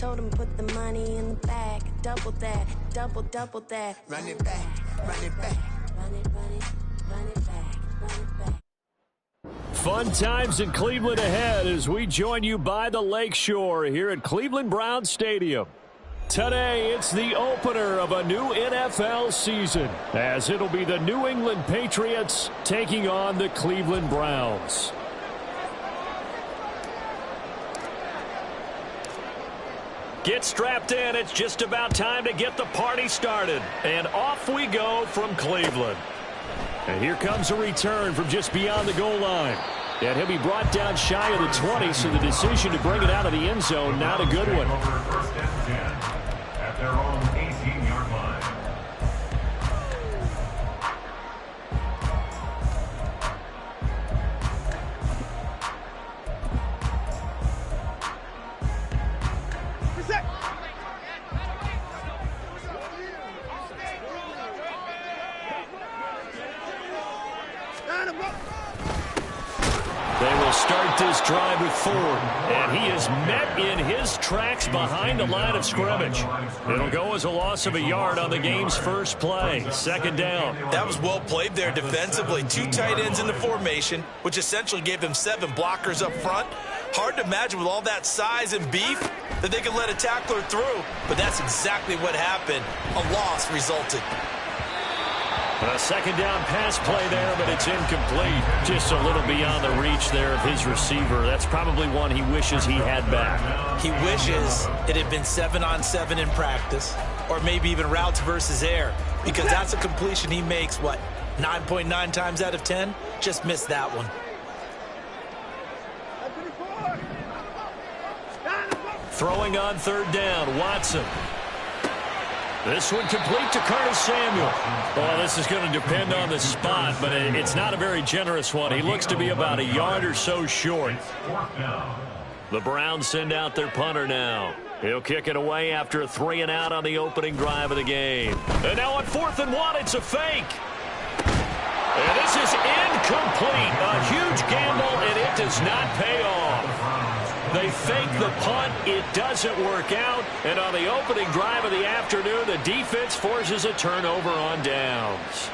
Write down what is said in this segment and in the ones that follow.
told him put the money in the bag. Double that, double that. Run it back, run it back. Run it, run it, run it back, run it back. Fun times in Cleveland ahead as we join you by the Lakeshore here at Cleveland Browns Stadium. Today, it's the opener of a new NFL season, as it'll be the New England Patriots taking on the Cleveland Browns. Get strapped in. It's just about time to get the party started. And off we go from Cleveland. And here comes a return from just beyond the goal line. And he'll be brought down shy of the 20, so the decision to bring it out of the end zone, not a good one. First and 10 at their own 18-yard line. They will start this drive with Ford, and he is met in his tracks behind the line of scrimmage. It'll go as a loss of a yard on the game's first play. Second down. That was well played there defensively. 2 tight ends in the formation, which essentially gave them 7 blockers up front. Hard to imagine with all that size and beef that they could let a tackler through, but that's exactly what happened. A loss resulted. A second down pass play there, but it's incomplete. Just a little beyond the reach there of his receiver. That's probably one he wishes he had back. He wishes it had been 7-on-7 in practice, or maybe even routes versus air, because that's a completion he makes, what, 9.9 times out of 10? Just missed that one. Throwing on third down, Watson. This one complete to Curtis Samuel. Well, this is going to depend on the spot, but it's not a very generous one. He looks to be about a yard or so short. The Browns send out their punter now. He'll kick it away after a 3-and-out on the opening drive of the game. And now on 4th and 1, it's a fake. And this is incomplete. A huge gamble, and it does not pay off. They fake the punt. It doesn't work out. And on the opening drive of the afternoon, the defense forces a turnover on downs.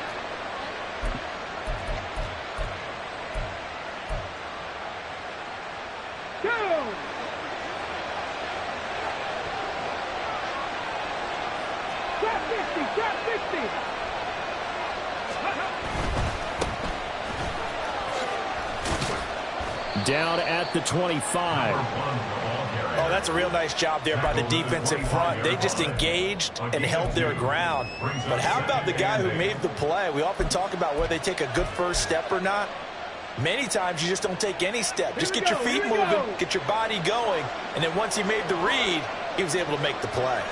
Down at the 25. Oh, that's a real nice job there by the defense in front. They just engaged and held their ground. But how about the guy who made the play? We often talk about whether they take a good first step or not. Many times you just don't take any step. Just get your feet moving, get your body going, and then once he made the read, he was able to make the play.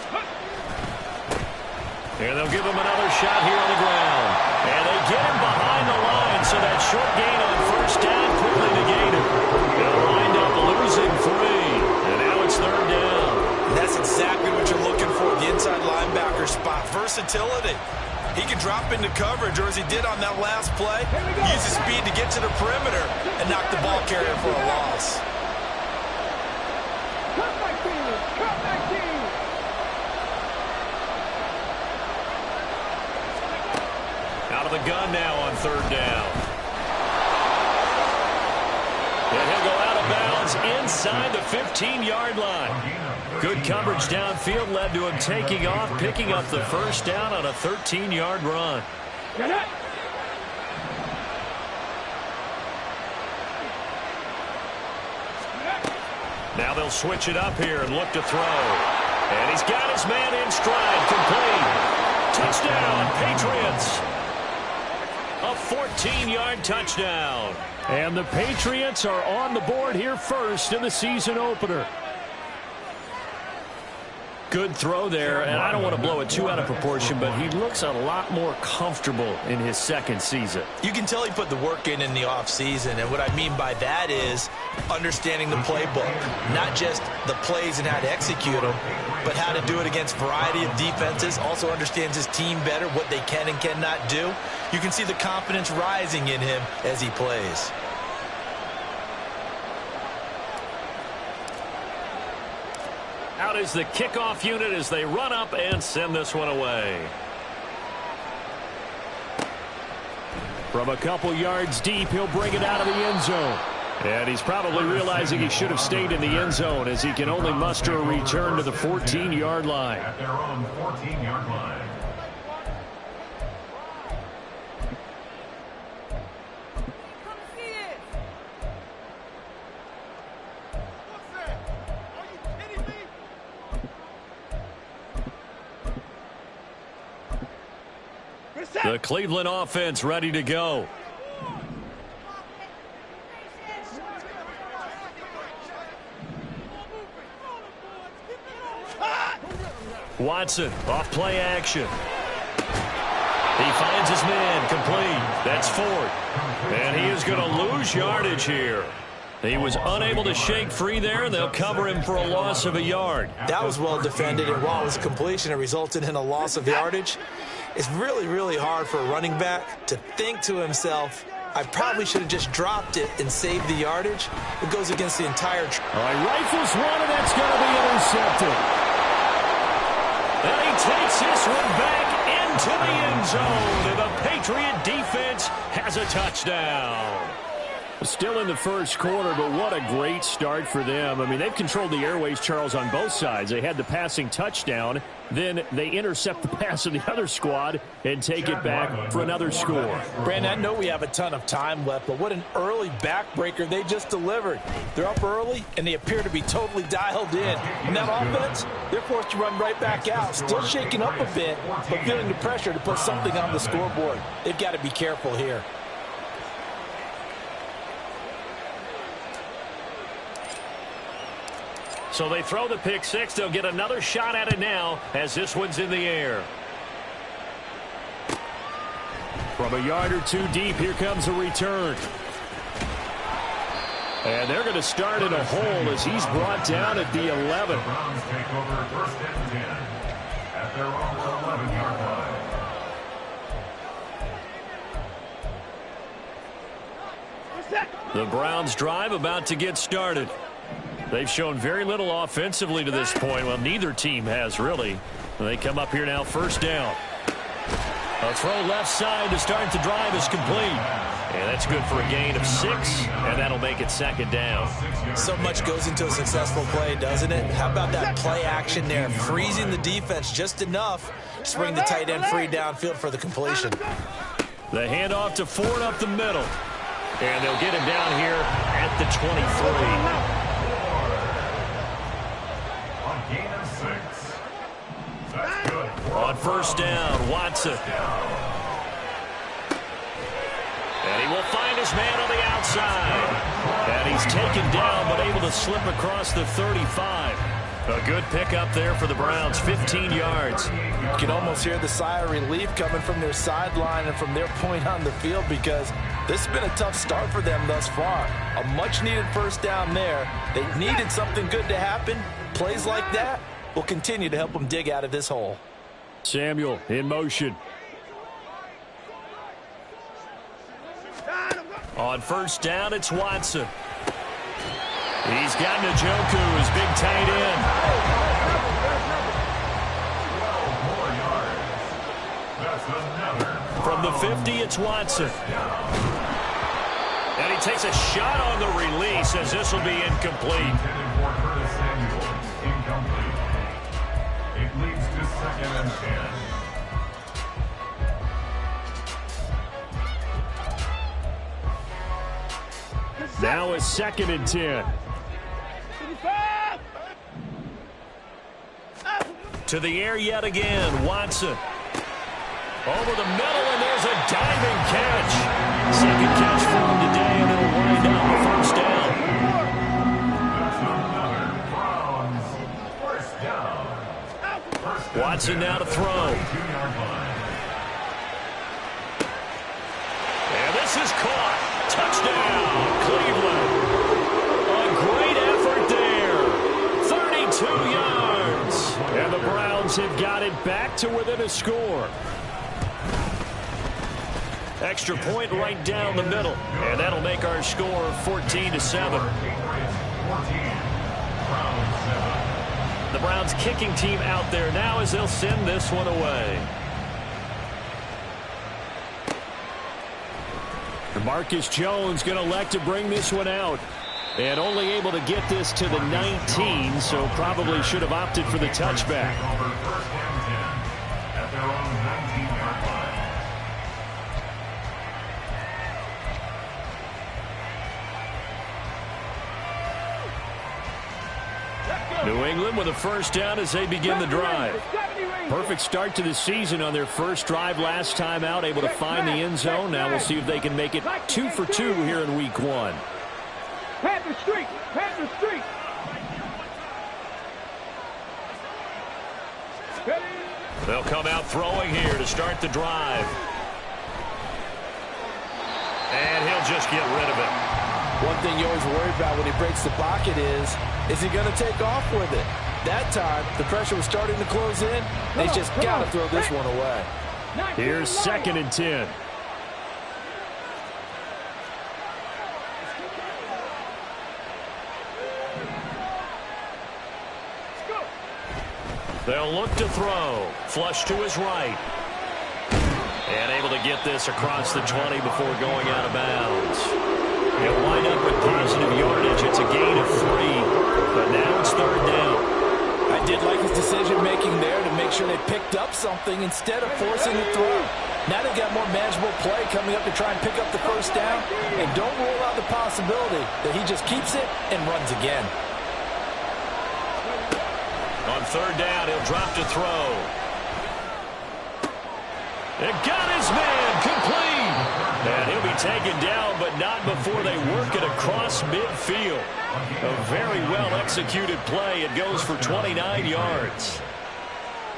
And they'll give him another shot here on the ground. And they get him behind the line, so that short gain on first down quickly negated. They'll wind up losing 3. And now it's third down. And that's exactly what you're looking for, the inside linebacker spot. Versatility. He can drop into coverage, or as he did on that last play, use his speed to get to the perimeter and knock the ball carrier for a loss. Cut back team! Cut back team! Out of the gun now on third down. And he'll go out of bounds inside the 15-yard line. Good coverage downfield led to him taking off, picking up the first down on a 13-yard run. Now they'll switch it up here and look to throw. And he's got his man in stride, complete. Touchdown, Patriots. A 14-yard touchdown. And the Patriots are on the board here first in the season opener. Good throw there, and I don't want to blow it too out of proportion, but he looks a lot more comfortable in his second season. You can tell he put the work in the offseason, and what I mean by that is understanding the playbook, not just the plays and how to execute them, but how to do it against a variety of defenses, also understands his team better, what they can and cannot do. You can see the confidence rising in him as he plays. Out is the kickoff unit as they run up and send this one away. From a couple yards deep, he'll bring it out of the end zone. And he's probably realizing he should have stayed in the end zone as he can only muster a return to the 14-yard line. At their own 14-yard line. The Cleveland offense ready to go. Watson off play action. He finds his man complete. That's Ford. And he is going to lose yardage here. He was unable to shake free there. They'll cover him for a loss of a yard. That was well defended, and while it was completion, it resulted in a loss of yardage. It's really, really hard for a running back to think to himself, I probably should have just dropped it and saved the yardage. It goes against the entire... All right, rifles one, and that's going to be intercepted. And he takes this one back into the end zone, and the Patriot defense has a touchdown. Still in the first quarter, but what a great start for them. I mean, they've controlled the airways, Charles, on both sides. They had the passing touchdown. Then they intercept the pass of the other squad and take it back for another score. Brandon, I know we have a ton of time left, but what an early backbreaker they just delivered. They're up early, and they appear to be totally dialed in. And that offense, they're forced to run right back out. Still shaking up a bit, but feeling the pressure to put something on the scoreboard. They've got to be careful here. So they throw the pick six. They'll get another shot at it now as this one's in the air. From a yard or two deep, here comes a return. And they're going to start in a hole as he's brought down at the 11. The Browns take over first and 10 at their own 11-yard line. The Browns drive about to get started. They've shown very little offensively to this point. Well, neither team has really. They come up here now, first down. A throw left side to start the drive is complete. And that's good for a gain of 6, and that'll make it second down. So much goes into a successful play, doesn't it? How about that play action there, freezing the defense just enough to bring the tight end free downfield for the completion. The handoff to Ford up the middle. And they'll get him down here at the 23. On first down, Watson. And he will find his man on the outside. And he's taken down, but able to slip across the 35. A good pickup there for the Browns, 15 yards. You can almost hear the sigh of relief coming from their sideline and from their point on the field because this has been a tough start for them thus far. A much-needed first down there. They needed something good to happen. Plays like that will continue to help them dig out of this hole. Samuel in motion. On first down, it's Watson. He's got Njoku, his big tight end. 12 more yards. That's another. From the 50, it's Watson. And he takes a shot on the release as this will be incomplete. Intended for Curtis Samuel. Incomplete. It leads to second and 10. Now it's second and 10. To the air yet again, Watson. Over the middle, and there's a diving catch. Second catch for him today, and it'll wind up a first down. That's another Browns first down. Watson now to throw. 2-yard line. And this is caught. Touchdown, Cleveland. A great effort there. 32 yards. And the Browns have got it back to within a score. Extra point right down the middle. And that'll make our score 14-7. The Browns kicking team out there now as they'll send this one away. Marcus Jones going to elect to bring this one out. And only able to get this to the 19, so probably should have opted for the touchback. New England with a first down as they begin the drive. Perfect start to the season on their first drive last time out, able to find the end zone. Now we'll see if they can make it 2 for 2 here in week 1. Panther Street! Panther Street! They'll come out throwing here to start the drive. And he'll just get rid of it. One thing you always worry about when he breaks the pocket is he going to take off with it? That time, the pressure was starting to close in. They just got to throw this one away. Here's 2nd and 10. They'll look to throw. Flush to his right. And able to get this across the 20 before going out of bounds. He'll wind up with positive yardage. It's a gain of 3. But now it's 3rd down. I did like his decision-making there to make sure they picked up something instead of forcing the throw. Now they've got more manageable play coming up to try and pick up the first down. And don't rule out the possibility that he just keeps it and runs again. On 3rd down, he'll drop to throw. It got his man complete. And he'll be taken down, but not before they work it across midfield. A very well-executed play. It goes for 29 yards.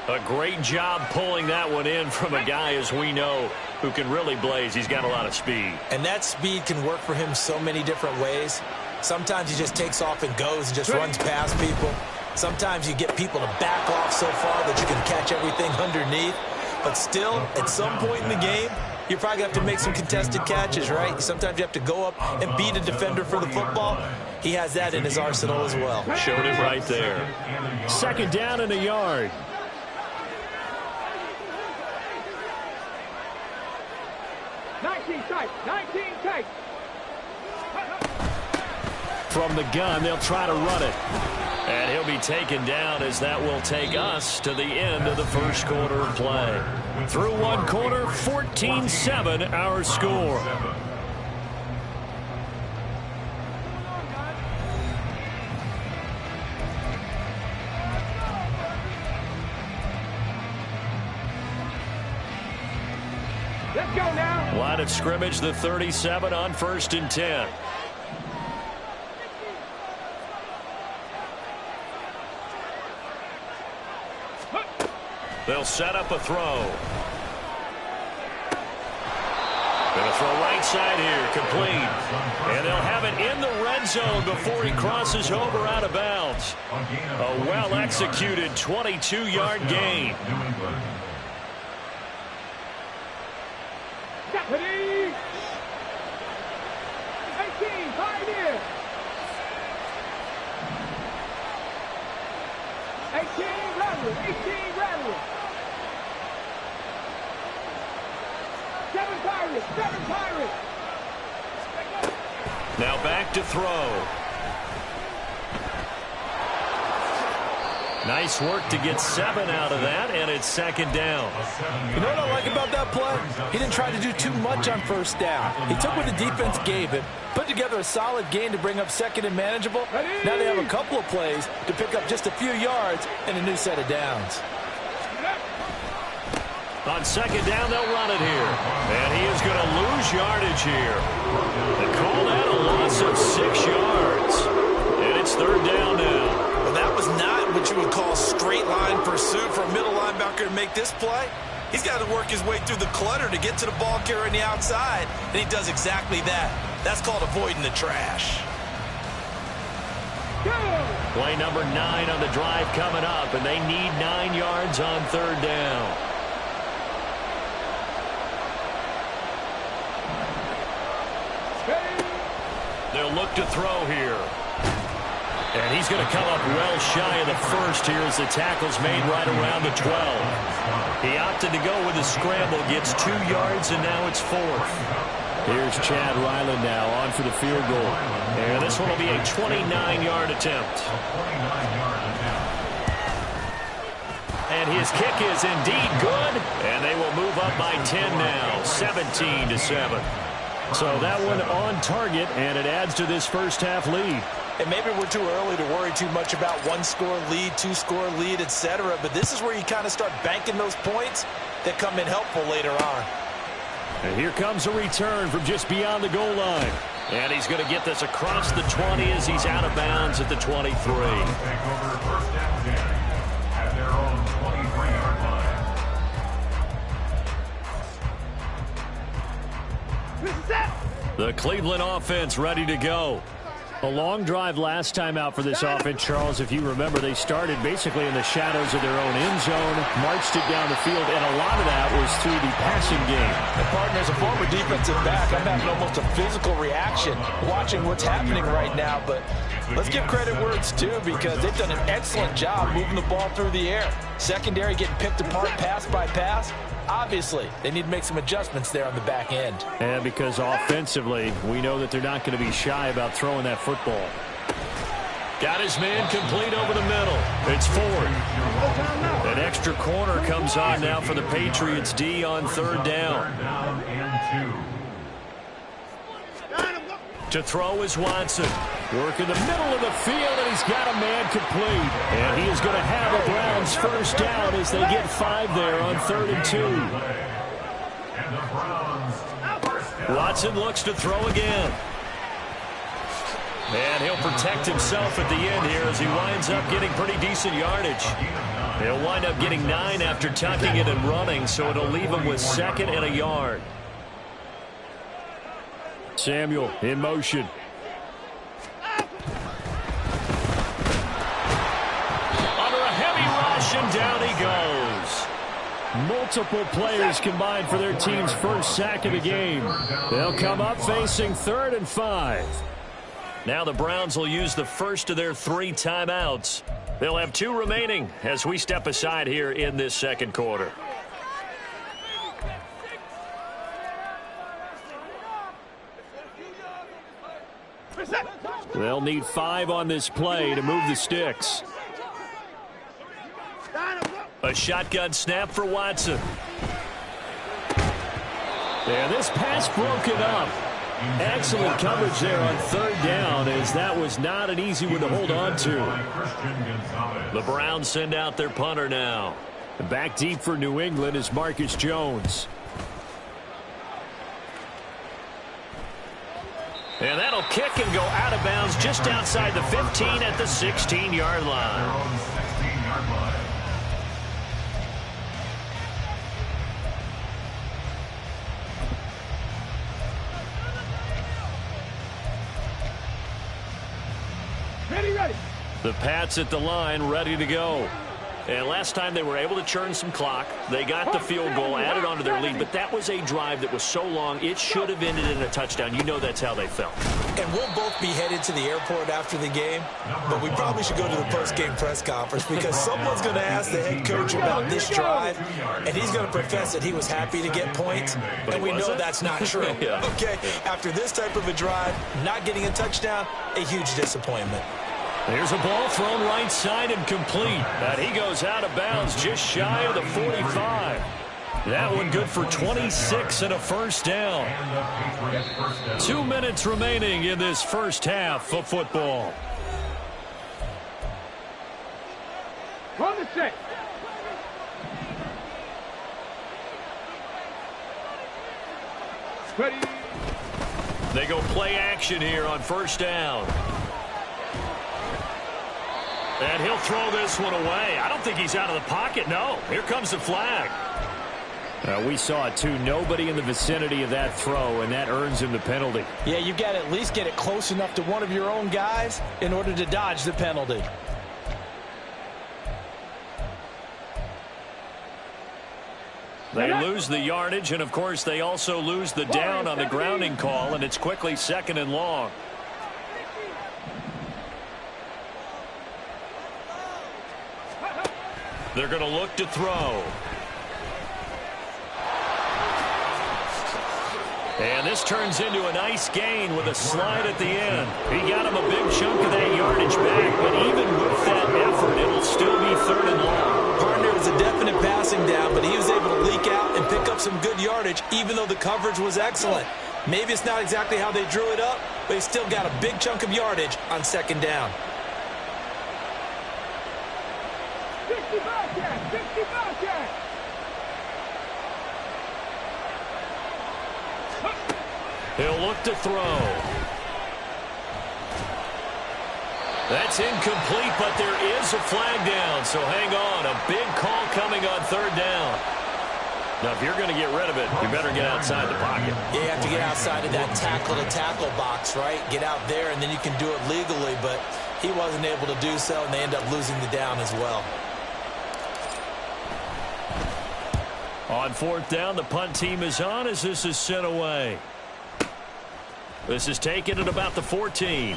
A great job pulling that one in from a guy, as we know, who can really blaze. He's got a lot of speed. And that speed can work for him so many different ways. Sometimes he just takes off and goes and just runs past people. Sometimes you get people to back off so far that you can catch everything underneath. But still, at some point in the game, you're probably going to have to make some contested catches, right? Sometimes you have to go up and beat a defender for the football. He has that in his arsenal as well. Showed it right there. 2nd down and a yard. From the gun, they'll try to run it. And he'll be taken down as that will take us to the end of the first quarter of play. Through one quarter, 14-7 our score. Let's go now. Line of scrimmage, the 37 on 1st and 10. They'll set up a throw. Going to throw right side here, complete. And they'll have it in the red zone before he crosses over out of bounds. A well-executed 22-yard gain. Deputy! 18, Pioneer! 18, Rattler! 18, Rattler! 7 Pirates! 7 Pirates! Now back to throw. Nice work to get 7 out of that, and it's 2nd down. You know what I like about that play? He didn't try to do too much on 1st down. He took what the defense gave him, put together a solid gain to bring up 2nd and manageable. Now they have a couple of plays to pick up just a few yards and a new set of downs. On 2nd down, they'll run it here. And he is going to lose yardage here. They call that a loss of 6 yards. And it's 3rd down now. Well, that was not what you would call straight line pursuit for a middle linebacker to make this play. He's got to work his way through the clutter to get to the ball carrier on the outside, and he does exactly that. That's called avoiding the trash. Play number 9 on the drive coming up, and they need 9 yards on 3rd down. They'll look to throw here. And he's going to come up well shy of the first here as the tackle's made right around the 12. He opted to go with a scramble, gets 2 yards, and now it's 4th. Here's Chad Ryland now on for the field goal. And this one will be a 29-yard attempt. And his kick is indeed good. And they will move up by 10 now, 17-7. So that one on target, and it adds to this first half lead. And maybe we're too early to worry too much about 1-score lead, 2-score lead, etc. But this is where you kind of start banking those points that come in helpful later on. And here comes a return from just beyond the goal line. And he's going to get this across the 20 as he's out of bounds at the 23. Take over first down again at their own 23-yard line. The Cleveland offense ready to go. A long drive last time out for this offense, Charles. If you remember, they started basically in the shadows of their own end zone, marched it down the field, and a lot of that was through the passing game. And partner, as a former defensive back, I'm having almost a physical reaction watching what's happening right now. But let's give credit where it's due, because they've done an excellent job moving the ball through the air. Secondary getting picked apart pass by pass. Obviously, they need to make some adjustments there on the back end. And because offensively, we know that they're not going to be shy about throwing that football. Got his man complete over the middle. It's 4th. An extra corner comes on now for the Patriots D on 3rd down. To throw is Watson. Work in the middle of the field, and he's got a man complete. And he is going to have a Browns first down as they get 5 there on 3rd and 2. Watson looks to throw again. And he'll protect himself at the end here as he winds up getting pretty decent yardage. He'll wind up getting 9 after tucking it and running, so it'll leave him with 2nd and a yard. Samuel in motion. Under a heavy rush, and down he goes. Multiple players combined for their team's first sack of the game. They'll come up facing 3rd and 5. Now the Browns will use the first of their 3 timeouts. They'll have 2 remaining as we step aside here in this second quarter. They'll need 5 on this play to move the sticks. A shotgun snap for Watson. And this pass broken up. Excellent coverage there on 3rd down, as that was not an easy one to hold on to. The Browns send out their punter now. Back deep for New England is Marcus Jones. And that'll kick and go out of bounds just outside the 15 at the 16-yard line. Ready. The Pats at the line, ready to go. And last time they were able to churn some clock. They got the field goal, added onto their lead, but that was a drive that was so long, it should have ended in a touchdown. You know that's how they felt. And we'll both be headed to the airport after the game, but we probably should go to the post-game press conference, because someone's going to ask the head coach about this drive, and he's going to profess that he was happy to get points, and we know that's not true. Yeah. Okay, after this type of a drive, not getting a touchdown, a huge disappointment. There's a ball thrown right side and complete. And he goes out of bounds just shy of the 45. That one good for 26 and a first down. 2 minutes remaining in this first half of football. On the set. Ready. They go play action here on first down. And he'll throw this one away. I don't think he's out of the pocket. No. Here comes the flag. We saw it, too. Nobody in the vicinity of that throw, and that earns him the penalty. Yeah, you got to at least get it close enough to one of your own guys in order to dodge the penalty. They lose the yardage, and, of course, they also lose the down on the grounding call, and it's quickly 2nd and long. They're going to look to throw. And this turns into a nice gain with a slide at the end. He got him a big chunk of that yardage back, but even with that effort, it'll still be 3rd and long. Partner, it was a definite passing down, but he was able to leak out and pick up some good yardage, even though the coverage was excellent. Maybe it's not exactly how they drew it up, but he still got a big chunk of yardage on 2nd down. 65 yards, 65 yards. He'll look to throw. That's incomplete, but there is a flag down, so hang on. A big call coming on 3rd down. Now, if you're going to get rid of it, you better get outside the pocket. Yeah, you have to get outside of that tackle-to-tackle box, right? Get out there, and then you can do it legally, but he wasn't able to do so, and they end up losing the down as well. On 4th down, the punt team is on as this is sent away. This is taken at about the 14.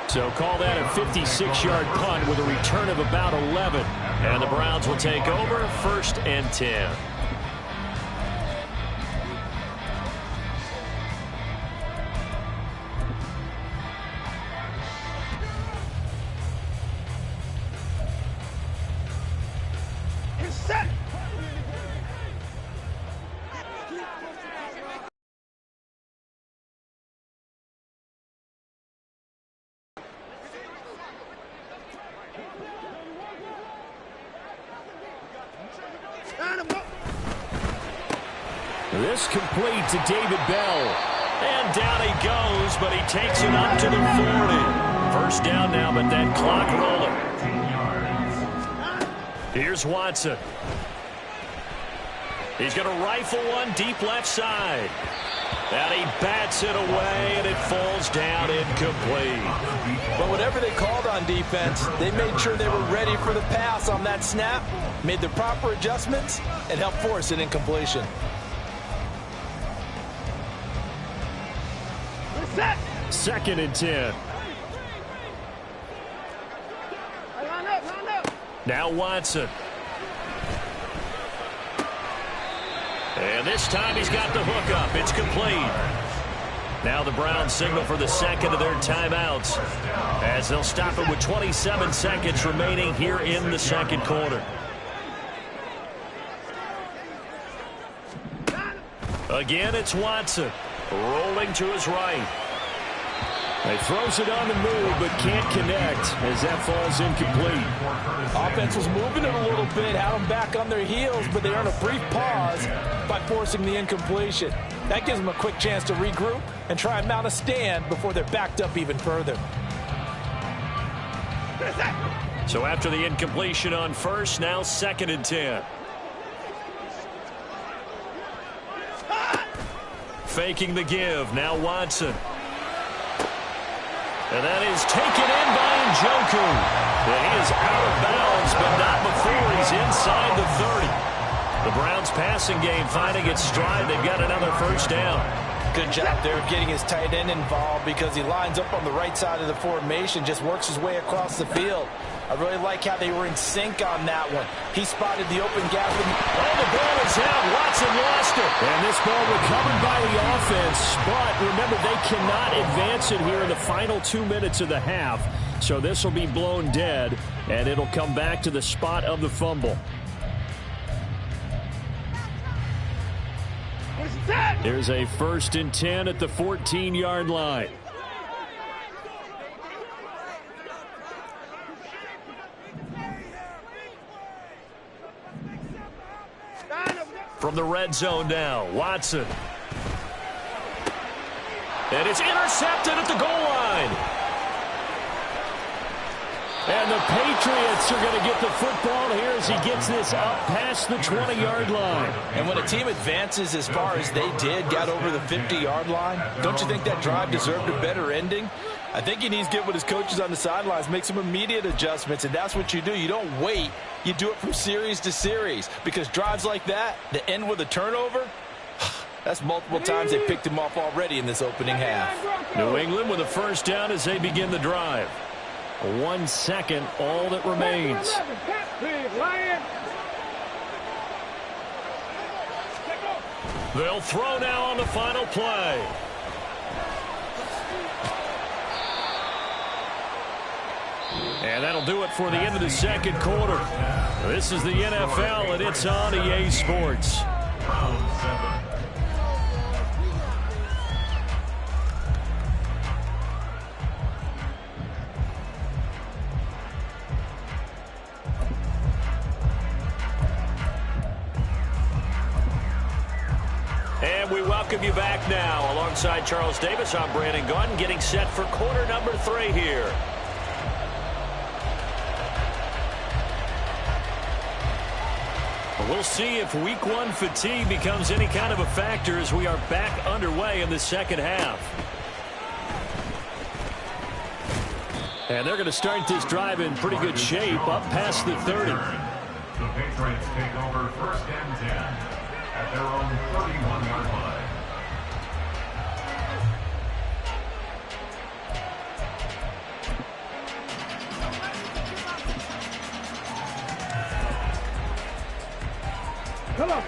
So call that a 56-yard punt with a return of about 11. And the Browns will take over 1st and 10. This complete to David Bell. And down he goes, but he takes it up to the 40. 1st down now, but that clock rolling. Here's Watson. He's going to rifle one deep left side. And he bats it away, and it falls down incomplete. But whatever they called on defense, they made sure they were ready for the pass on that snap, made the proper adjustments, and helped force an incompletion. Set. 2nd and 10. Line up. Now Watson. And this time he's got the hook up. It's complete. Now the Browns signal for the 2nd of their timeouts as they'll stop it with 27 seconds remaining here in the 2nd quarter. Again, it's Watson rolling to his right. He throws it on the move, but can't connect as that falls incomplete. Offense was moving it a little bit, had them back on their heels, but they earn a brief pause by forcing the incompletion. That gives them a quick chance to regroup and try and mount a stand before they're backed up even further. So after the incompletion on 1st, now 2nd and 10. Faking the give. Now Watson. And that is taken in by Njoku. And he is out of bounds, but not before he's inside the 30. The Browns passing game finding its stride. They've got another 1st down. Good job there of getting his tight end involved because he lines up on the right side of the formation, just works his way across the field. I really like how they were in sync on that one. He spotted the open gap. Oh, the ball is out. Watson lost it. And this ball recovered by the offense. But remember, they cannot advance it here in the final 2 minutes of the half. So this will be blown dead, and it'll come back to the spot of the fumble. There's a 1st and 10 at the 14-yard line. From the red zone now, Watson. And it's intercepted at the goal line. And the Patriots are going to get the football here as he gets this up past the 20-yard line. And when a team advances as far as they did, got over the 50-yard line, don't you think that drive deserved a better ending? I think he needs to get with his coaches on the sidelines, make some immediate adjustments, and that's what you do. You don't wait. You do it from series to series because drives like that end with a turnover, that's multiple times they picked him off already in this opening half. New England with a 1st down as they begin the drive. 1 second, all that remains. They'll throw now on the final play. And that'll do it for the end of the second quarter. This is the NFL, and it's on EA Sports. Round 7. And we welcome you back now. Alongside Charles Davis, I'm Brandon Gaudin, getting set for quarter number 3 here. We'll see if week 1 fatigue becomes any kind of a factor as we are back underway in the second half. And they're going to start this drive in pretty good shape, up past the 30. The Patriots take over 1st and 10 at their own 31-yard line.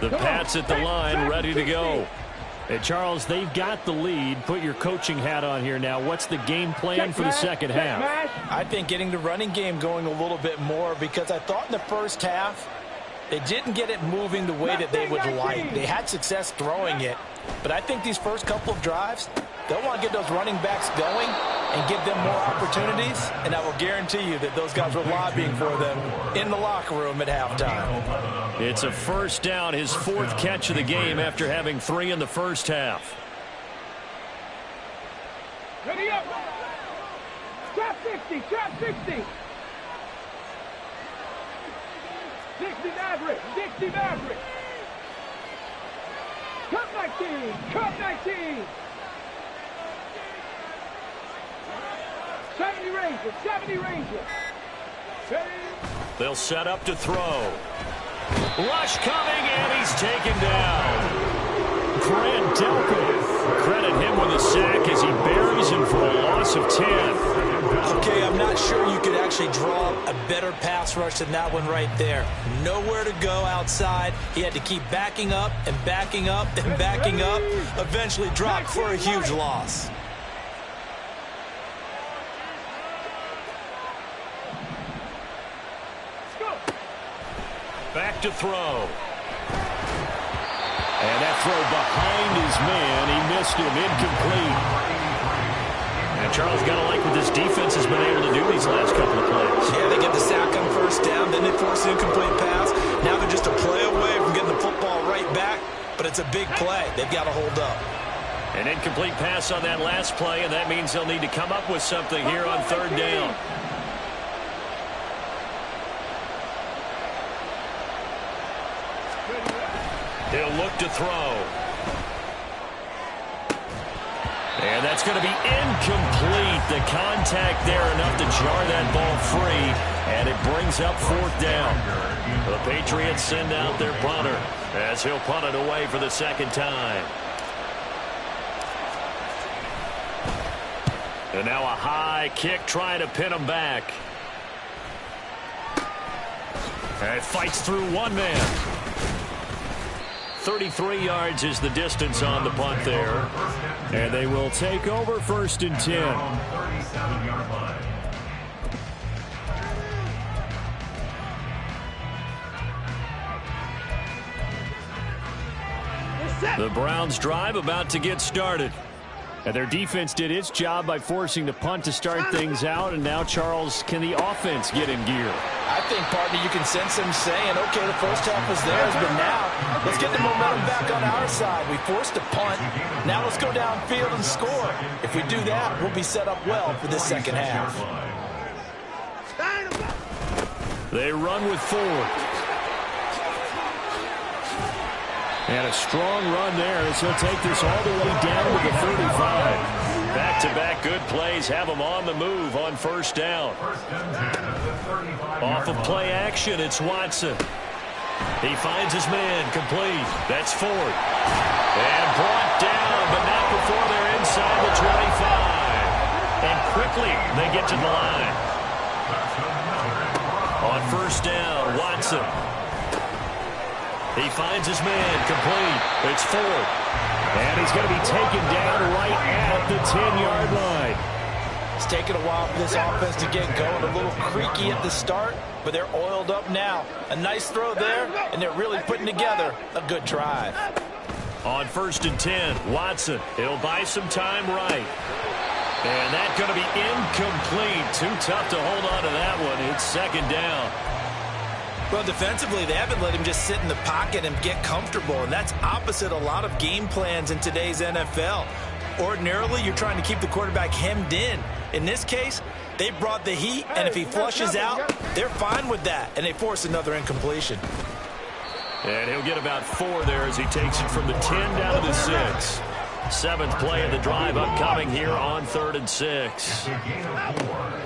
The Pats at the line, ready to go. And Charles, they've got the lead. Put your coaching hat on here now. What's the game plan for the second half? I think getting the running game going a little bit more, because I thought in the first half they didn't get it moving the way that they would like. They had success throwing it, but I think these first couple of drives, they'll want to get those running backs going and give them more opportunities, and I will guarantee you that those guys were lobbying for them in the locker room at halftime. It's a first down, his 4th catch of the game after having 3 in the first half. Ready up. Trap 60, trap 60. 60 Maverick, 60 Maverick. Cut 19, cut 19. 70 Ranger, 70 Ranger. They'll set up to throw. Rush coming, and he's taken down. Grant Delpit. Credit him with a sack as he buries him for a loss of 10. Okay, I'm not sure you could actually draw a better pass rush than that one right there. Nowhere to go outside. He had to keep backing up and backing up and backing up. Eventually dropped for a huge loss. Back to throw. And that throw behind his man. He missed him. Incomplete. And Charles, got to like what this defense has been able to do these last couple of plays. Yeah, they get the sack on first down, then they force the incomplete pass. Now they're just a play away from getting the football right back, but it's a big play. They've got to hold up. An incomplete pass on that last play, and that means they'll need to come up with something here on 3rd down. He'll look to throw. And that's going to be incomplete. The contact there enough to jar that ball free, and it brings up 4th down. The Patriots send out their punter as he'll punt it away for the 2nd time. And now a high kick trying to pin him back. And it fights through one man. 33 yards is the distance on the punt there. And they will take over 1st and 10. 37-yard line. The Browns drive about to get started. And their defense did its job by forcing the punt to start things out. And now, Charles, can the offense get in gear? I think, partner, you can sense them saying, okay, the first half was theirs, but now let's get the momentum back on our side. We forced a punt. Now let's go downfield and score. If we do that, we'll be set up well for this 2nd half. They run with 4. And a strong run there as he'll take this all the way down to the 35. Back-to-back good plays have him on the move on 1st down. Off of play action, it's Watson. He finds his man, complete. That's Ford. And brought down, but not before they're inside the 25. And quickly they get to the line. first down. Watson. He finds his man, complete. It's Ford. And he's going to be taken down right at the 10-yard line. It's taken a while for this offense to get going. A little creaky at the start, but they're oiled up now. A nice throw there, and they're really putting together a good drive. On 1st and 10, Watson. He'll buy some time right. And that's going to be incomplete. Too tough to hold on to that one. It's 2nd down. Well, defensively, they haven't let him just sit in the pocket and get comfortable, and that's opposite a lot of game plans in today's NFL. Ordinarily, you're trying to keep the quarterback hemmed in. In this case, they brought the heat, and if he flushes out, they're fine with that, and they force another incompletion. And he'll get about 4 there as he takes it from the 10 down to the 6. 7th play of the drive upcoming here on 3rd and 6.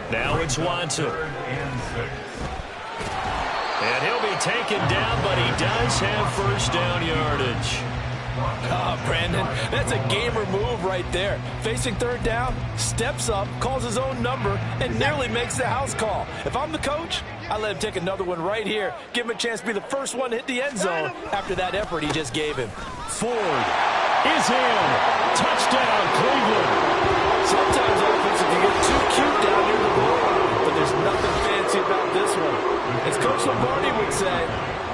Now it's Watson. And he'll be taken down, but he does have first down yardage. Oh, Brandon, that's a gamer move right there. Facing 3rd down, steps up, calls his own number, and nearly makes the house call. If I'm the coach, I let him take another one right here. Give him a chance to be the first one to hit the end zone after that effort he just gave him. Ford is in. Touchdown, Cleveland. Sometimes offense can get too cute down near the goal line, but there's nothing fancy about this one. As Coach Lombardi would say,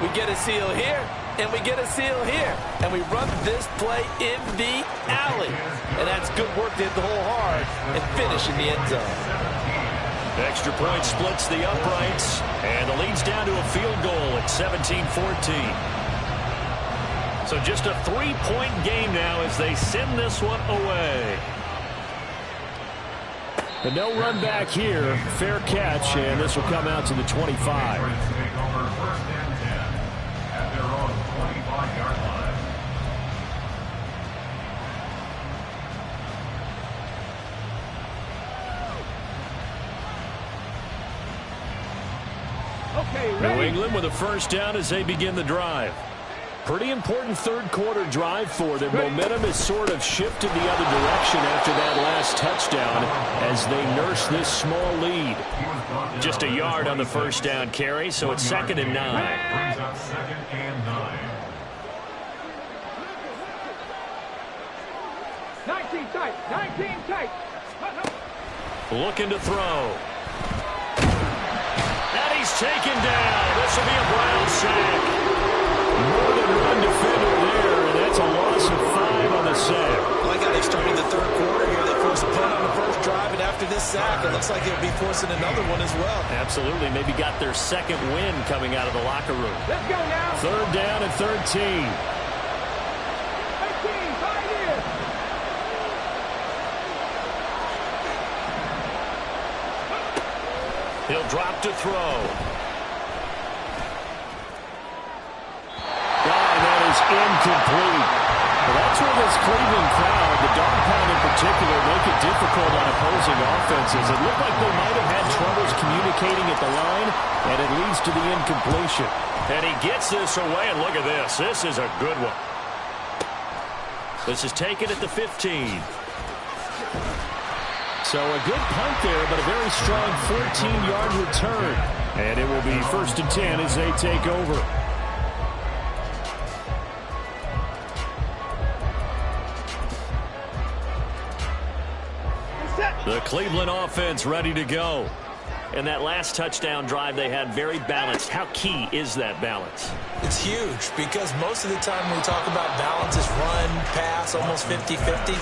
we get a seal here, and we get a seal here, and we run this play in the alley. And that's good work to hit the hole hard and finish in the end zone. Extra point splits the uprights, and the lead's down to a field goal at 17-14. So just a 3-point game now as they send this one away. And they'll run back here. Fair catch, and this will come out to the 25. New England with a first down as they begin the drive. Pretty important 3rd quarter drive for them. Momentum has sort of shifted the other direction after that last touchdown as they nurse this small lead. Just a yard on the first down carry, so it's 2nd and 9. Brings up 2nd and 9. 19 tight, 19 tight. Looking to throw. And he's taken down. This will be a Brown sack. More than one defender there, and that's a loss of 5 on the sack. Like how they started the 3rd quarter here. They forced a punt on the first drive, and after this sack, it looks like they'll be forcing another one as well. Absolutely. Maybe got their 2nd win coming out of the locker room. Let's go now. 3rd down and 13. 18, 5 years. He'll drop to throw. Incomplete. Well, that's where this Cleveland crowd, the dog pound in particular, make it difficult on opposing offenses. It looked like they might have had troubles communicating at the line, and it leads to the incompletion. And he gets this away, and look at this. This is a good one. This is taken at the 15. So a good punt there, but a very strong 14-yard return. And it will be 1st and 10 as they take over. The Cleveland offense ready to go. And that last touchdown drive they had very balanced. How key is that balance? It's huge because most of the time when we talk about balance is run, pass, almost 50-50.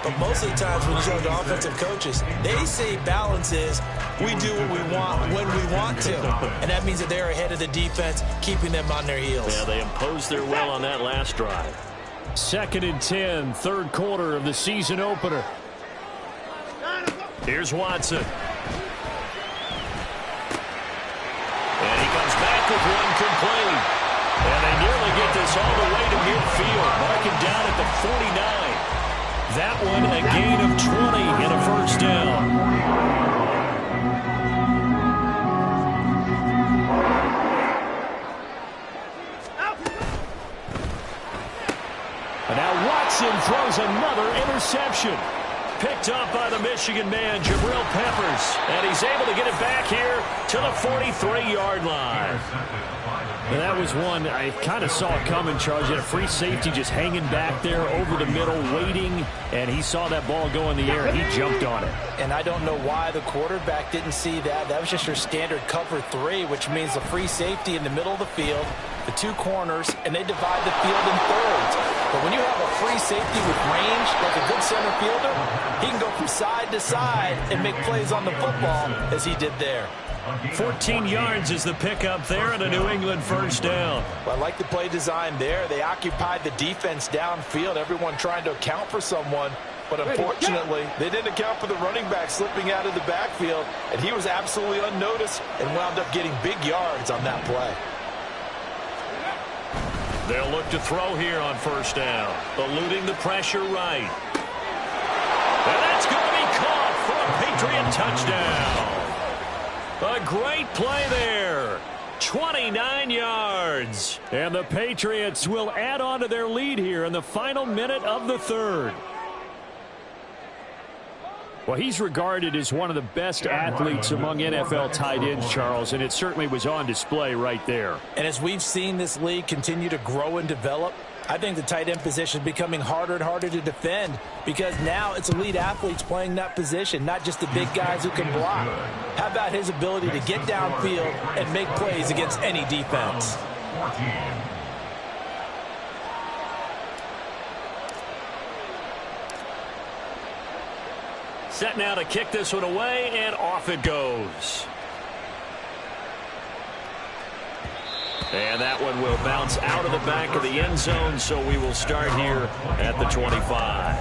But most of the times when you talk to offensive coaches, they say balance is we do what we want when we want to. And that means that they're ahead of the defense, keeping them on their heels. Yeah, they imposed their will on that last drive. 2nd and 10, 3rd quarter of the season opener. Here's Watson. And he comes back with one complete. And they nearly get this all the way to midfield. Marking down at the 49. That one a gain of 20 and a first down. And now Watson throws another interception. Picked up by the Michigan man, Jabril Peppers. And he's able to get it back here to the 43-yard line. And that was one I kind of saw coming, Charles. You had a free safety just hanging back there over the middle, waiting, and he saw that ball go in the air, and he jumped on it. And I don't know why the quarterback didn't see that. That was just your standard cover 3, which means the free safety in the middle of the field, the 2 corners, and they divide the field in thirds. But when you have a free safety with range, like a good center fielder, he can go from side to side and make plays on the football as he did there. 14 yards is the pickup there and a New England first down. Well, I like the play design there. They occupied the defense downfield, everyone trying to account for someone. But unfortunately, they didn't account for the running back slipping out of the backfield, and he was absolutely unnoticed and wound up getting big yards on that play. They'll look to throw here on first down, eluding the pressure right. And that's going to be caught for a Patriot touchdown. A great play there. 29 yards. And the Patriots will add on to their lead here in the final minute of the third. Well, he's regarded as one of the best athletes among NFL tight ends, Charles, and it certainly was on display right there. And as we've seen this league continue to grow and develop, I think the tight end position is becoming harder and harder to defend because now it's elite athletes playing that position, not just the big guys who can block. How about his ability to get downfield and make plays against any defense? Set now to kick this one away, and off it goes. And that one will bounce out of the back of the end zone, so we will start here at the 25.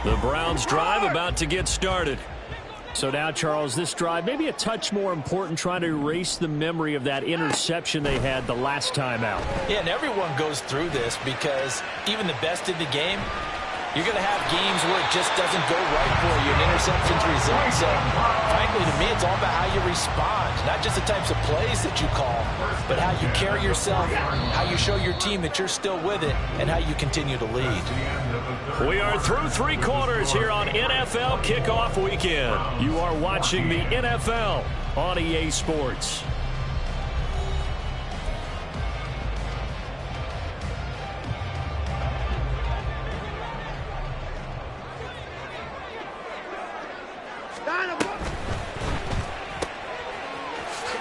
The Browns drive about to get started. So now, Charles, this drive maybe a touch more important, trying to erase the memory of that interception they had the last time out. Yeah, and everyone goes through this because even the best in the game, you're going to have games where it just doesn't go right for you and interceptions result. So, frankly, to me, it's all about how you respond, not just the types of plays that you call, but how you carry yourself, how you show your team that you're still with it, and how you continue to lead. We are through 3 quarters here on NFL Kickoff Weekend. You are watching the NFL on EA Sports.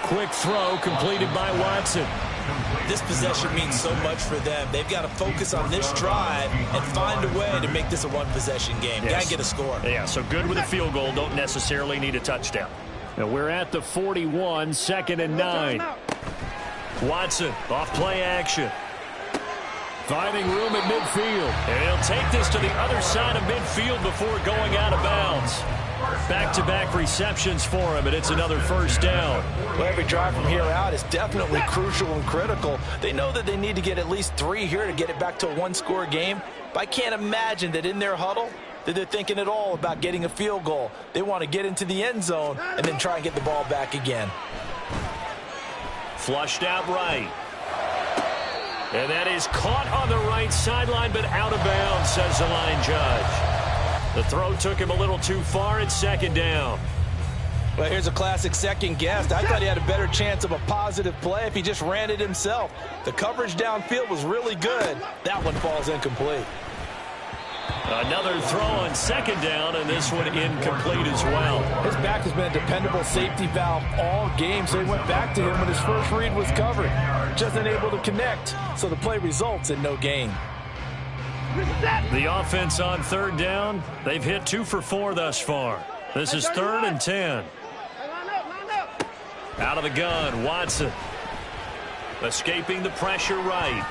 Quick throw completed by Watson. This possession means so much for them. They've got to focus on this drive and find a way to make this a one-possession game. Yes. Got to get a score. Yeah, so good with a field goal. Don't necessarily need a touchdown. Now we're at the 41, 2nd and 9. Watson, off play action. Finding room at midfield. And he'll take this to the other side of midfield before going out of bounds. Back-to-back receptions for him, and it's another first down. Well, every drive from here out is definitely crucial and critical. They know that they need to get at least 3 here to get it back to a one-score game. But I can't imagine that in their huddle that they're thinking at all about getting a field goal. They want to get into the end zone and then try and get the ball back again. Flushed out right. And that is caught on the right sideline, but out of bounds, says the line judge. The throw took him a little too far. It's 2nd down. Well, here's a classic second guess. I thought he had a better chance of a positive play if he just ran it himself. The coverage downfield was really good. That one falls incomplete. Another throw on 2nd down, and this one incomplete as well. His back has been a dependable safety valve all game, so he went back to him when his first read was covered. Just unable to connect, so the play results in no gain. The offense on 3rd down, they've hit 2 for 4 thus far. This is 3rd and 10. Out of the gun, Watson. Escaping the pressure right.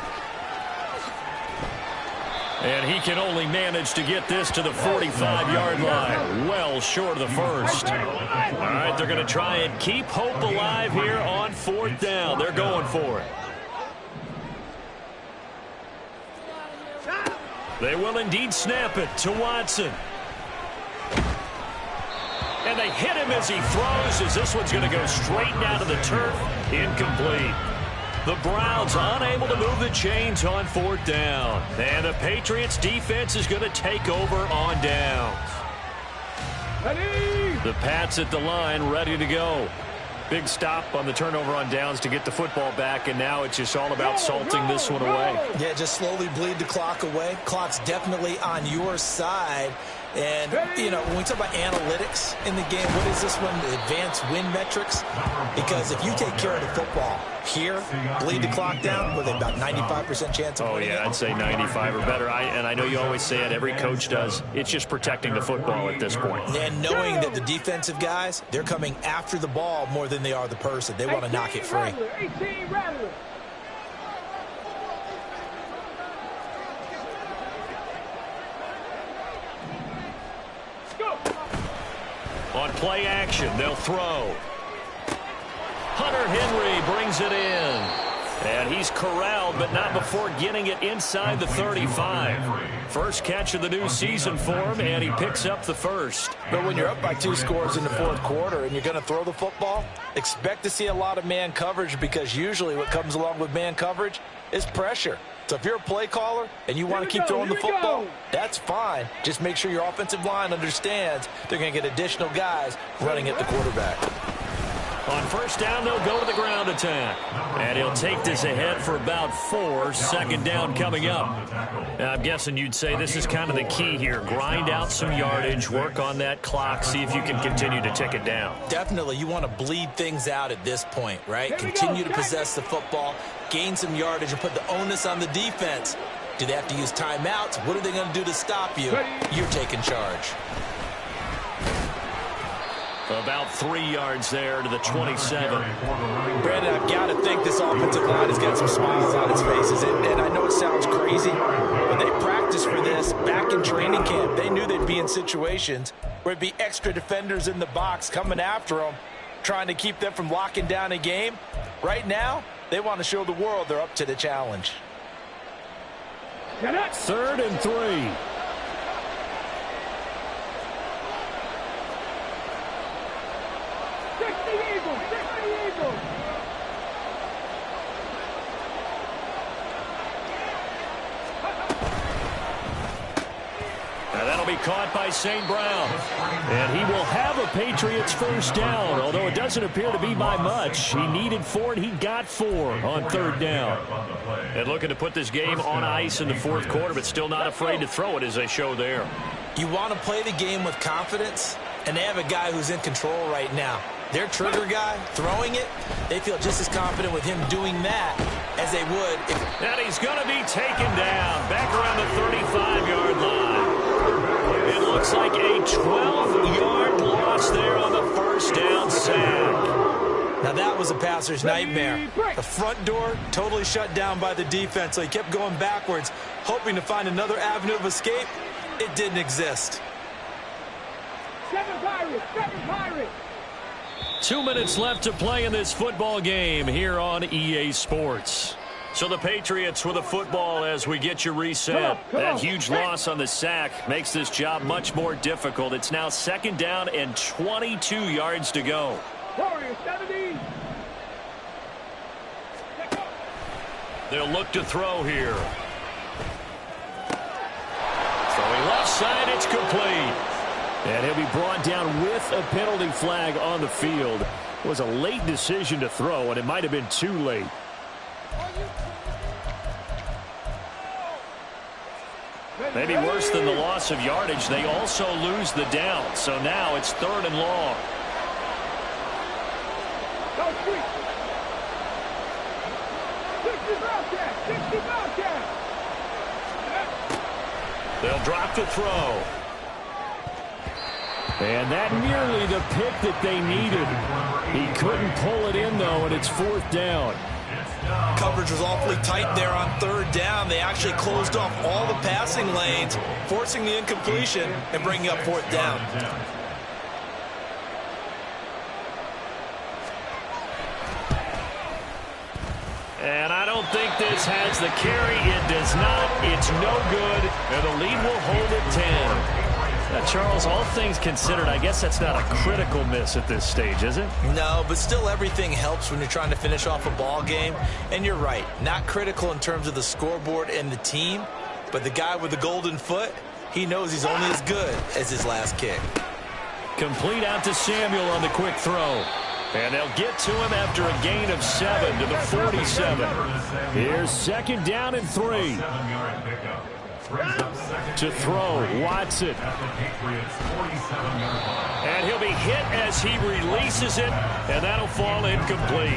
And he can only manage to get this to the 45-yard line. Well short of the first. All right, they're going to try and keep hope alive here on 4th down. They're going for it. They will indeed snap it to Watson. And they hit him as he throws, as this one's going to go straight down to the turf. Incomplete. The Browns unable to move the chains on 4th down. And the Patriots defense is going to take over on downs. Ready? The Pats at the line, ready to go. Big stop on the turnover on downs to get the football back, and now it's just all about salting this one away. Yeah, just slowly bleed the clock away. Clock's definitely on your side. And, you know, when we talk about analytics in the game, what is this one? Advanced win metrics? Because if you take care of the football here, bleed the clock down, with about 95% chance of winning. Oh, yeah, I'd say 95 or better. And I know you always say it, every coach does. It's just protecting the football at this point. And knowing that the defensive guys, they're coming after the ball more than they are the person. They want to knock it free. 18 Rattler. On play action, they'll throw. Hunter Henry brings it in. And he's corralled, but not before getting it inside the 35. First catch of the new season for him, and he picks up the first. But when you're up by 2 scores in the 4th quarter and you're going to throw the football, expect to see a lot of man coverage, because usually what comes along with man coverage is pressure. So if you're a play caller and you want to keep throwing the football, that's fine. Just make sure your offensive line understands they're going to get additional guys running at the quarterback. On 1st down, they'll go to the ground attack. And he'll take this ahead for about 4. 2nd down coming up. Now, I'm guessing you'd say this is kind of the key here. Grind out some yardage, work on that clock, see if you can continue to tick it down. Definitely, you want to bleed things out at this point, right? Continue to possess the football, gain some yardage, and put the onus on the defense. Do they have to use timeouts? What are they going to do to stop you? You're taking charge. About 3 yards there to the 27. Brandon, I've got to think this offensive line has got some smiles on its faces. And I know it sounds crazy, but they practiced for this back in training camp. They knew they'd be in situations where it'd be extra defenders in the box coming after them, trying to keep them from locking down a game. Right now, they want to show the world they're up to the challenge. 3rd and 3. Be caught by St. Brown. And he will have a Patriots 1st down, although it doesn't appear to be by much. He needed 4, and he got 4 on 3rd down. And looking to put this game on ice in the 4th quarter, but still not afraid to throw it, as they show there. You want to play the game with confidence, and they have a guy who's in control right now. Their trigger guy throwing it, they feel just as confident with him doing that as they would if... And he's going to be taken down back around the 35-yard line. It looks like a 12-yard loss there on the 1st down sack. Now that was a passer's nightmare. The front door totally shut down by the defense, so he kept going backwards, hoping to find another avenue of escape. It didn't exist. 7 Pirates. 2 minutes left to play in this football game here on EA Sports. So the Patriots with a football as we get you reset. That huge loss on the sack makes this job much more difficult. It's now 2nd down and 22 yards to go. Warriors 70. They'll look to throw here. Throwing left side, it's complete. And he'll be brought down with a penalty flag on the field. It was a late decision to throw, and it might have been too late. Maybe worse than the loss of yardage, they also lose the down. So now it's 3rd and long. They'll drop the throw. And that nearly the pick that they needed. He couldn't pull it in, though, and it's 4th down. Coverage was awfully tight there on 3rd down. They actually closed off all the passing lanes, forcing the incompletion and bringing up 4th down. And I don't think this has the carry. It does not. It's no good. And the lead will hold at 10. Charles, all things considered, I guess that's not a critical miss at this stage, is it? No, but still everything helps when you're trying to finish off a ball game. And you're right, not critical in terms of the scoreboard and the team, but the guy with the golden foot, he knows he's only as good as his last kick. Complete out to Samuel on the quick throw. And they'll get to him after a gain of 7 to the 47. Here's 2nd down and 3. 7-yard pickup. Brings up second To throw, Watson. at the Patriots' 47-yard line. And he'll be hit as he releases it, and that'll fall incomplete.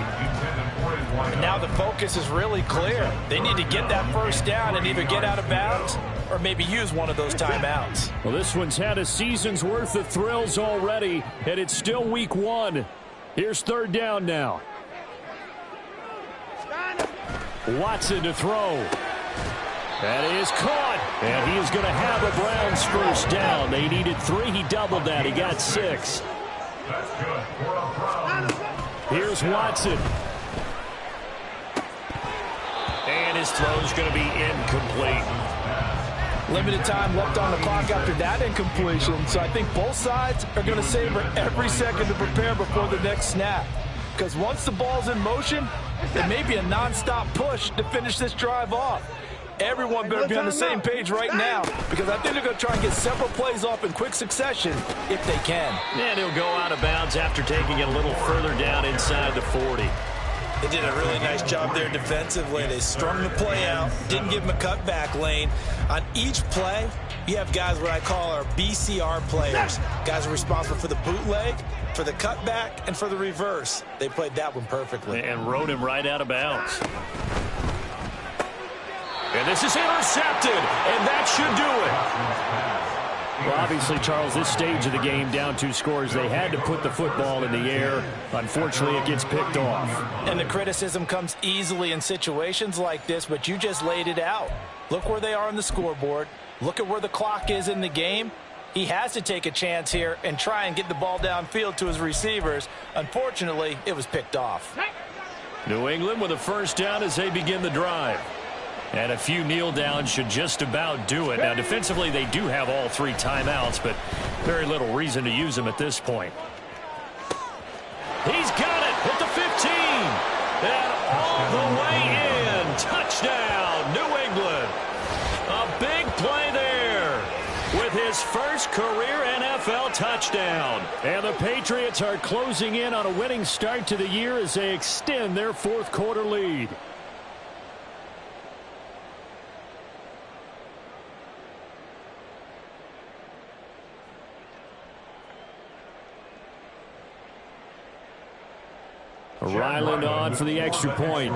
Now the focus is really clear. They need to get that first down and either get out of bounds or maybe use one of those timeouts. Well, this one's had a season's worth of thrills already, and it's still week 1. Here's 3rd down now. Watson to throw. That is caught. And he is going to have a Browns first down. They needed 3. He doubled that. He got 6. That's good for a Browns. Here's Watson. And his throw's going to be incomplete. Limited time left on the clock after that incompletion, so I think both sides are going to savor every second to prepare before the next snap. Because once the ball's in motion, it may be a nonstop push to finish this drive off. Everyone better be on the same page right now, because I think they're going to try and get several plays off in quick succession if they can. And he'll go out of bounds after taking it a little further down inside the 40. They did a really nice job there defensively. They strung the play out, didn't give him a cutback lane. On each play, you have guys what I call our BCR players. Guys are responsible for the bootleg, for the cutback, and for the reverse. They played that one perfectly. And rode him right out of bounds. And this is intercepted, and that should do it. Well, obviously, Charles, this stage of the game, down 2 scores, they had to put the football in the air. Unfortunately, it gets picked off. And the criticism comes easily in situations like this, but you just laid it out. Look where they are on the scoreboard. Look at where the clock is in the game. He has to take a chance here and try and get the ball downfield to his receivers. Unfortunately, it was picked off. New England with a first down as they begin the drive. And a few kneel downs should just about do it. Now, defensively, they do have all 3 timeouts, but very little reason to use them at this point. He's got it at the 15. And all the way in. Touchdown, New England. A big play there with his first career NFL touchdown. And the Patriots are closing in on a winning start to the year as they extend their 4th quarter lead. Ryland on for the extra point.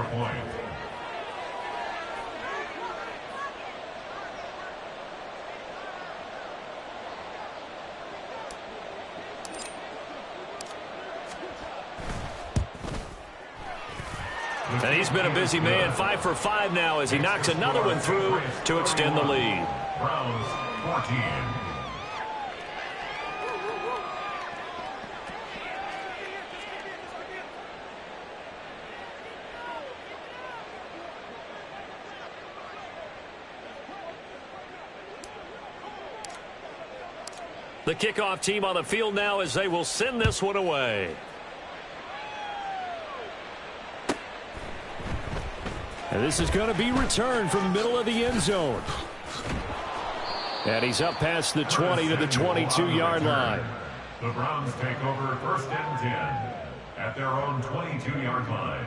And he's been a busy man, 5 for 5 now as he knocks another one through to extend the lead. Browns 14. The kickoff team on the field now as they will send this one away. And this is going to be returned from the middle of the end zone. And he's up past the 20 to the 22-yard line. The Browns take over 1st and 10 at their own 22-yard line.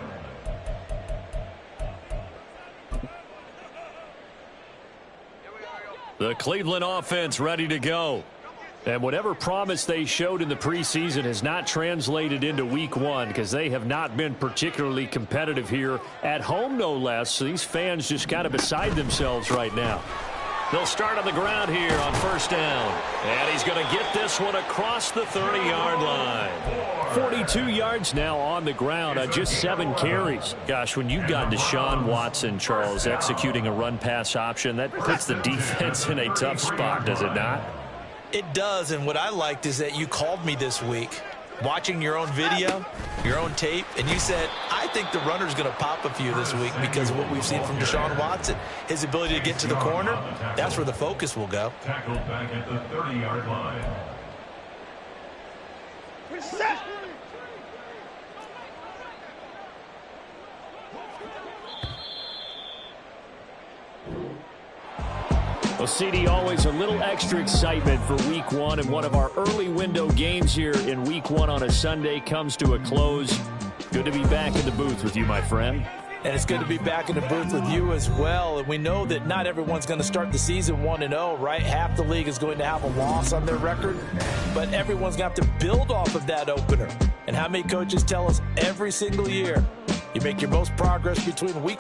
The Cleveland offense ready to go. And whatever promise they showed in the preseason has not translated into week 1 because they have not been particularly competitive here at home, no less. So these fans just kind of beside themselves right now. They'll start on the ground here on 1st down. And he's going to get this one across the 30-yard line. 42 yards now on the ground on just 7 carries. Gosh, when you've got Deshaun Watson, Charles, executing a run-pass option, that puts the defense in a tough spot, does it not? It does, and what I liked is that you called me this week. watching your own video, your own tape, and you said, I think the runner's going to pop a few this week because of what we've seen from Deshaun Watson. His ability to get to the corner, that's where the focus will go. Tackled back at the 30-yard line. Reset. Well, CD, always a little extra excitement for Week 1, and one of our early window games here in Week 1 on a Sunday comes to a close. Good to be back in the booth with you, my friend. And it's good to be back in the booth with you as well. And we know that not everyone's going to start the season 1-0, right? Half the league is going to have a loss on their record, but everyone's going to have to build off of that opener. And how many coaches tell us every single year, you make your most progress between week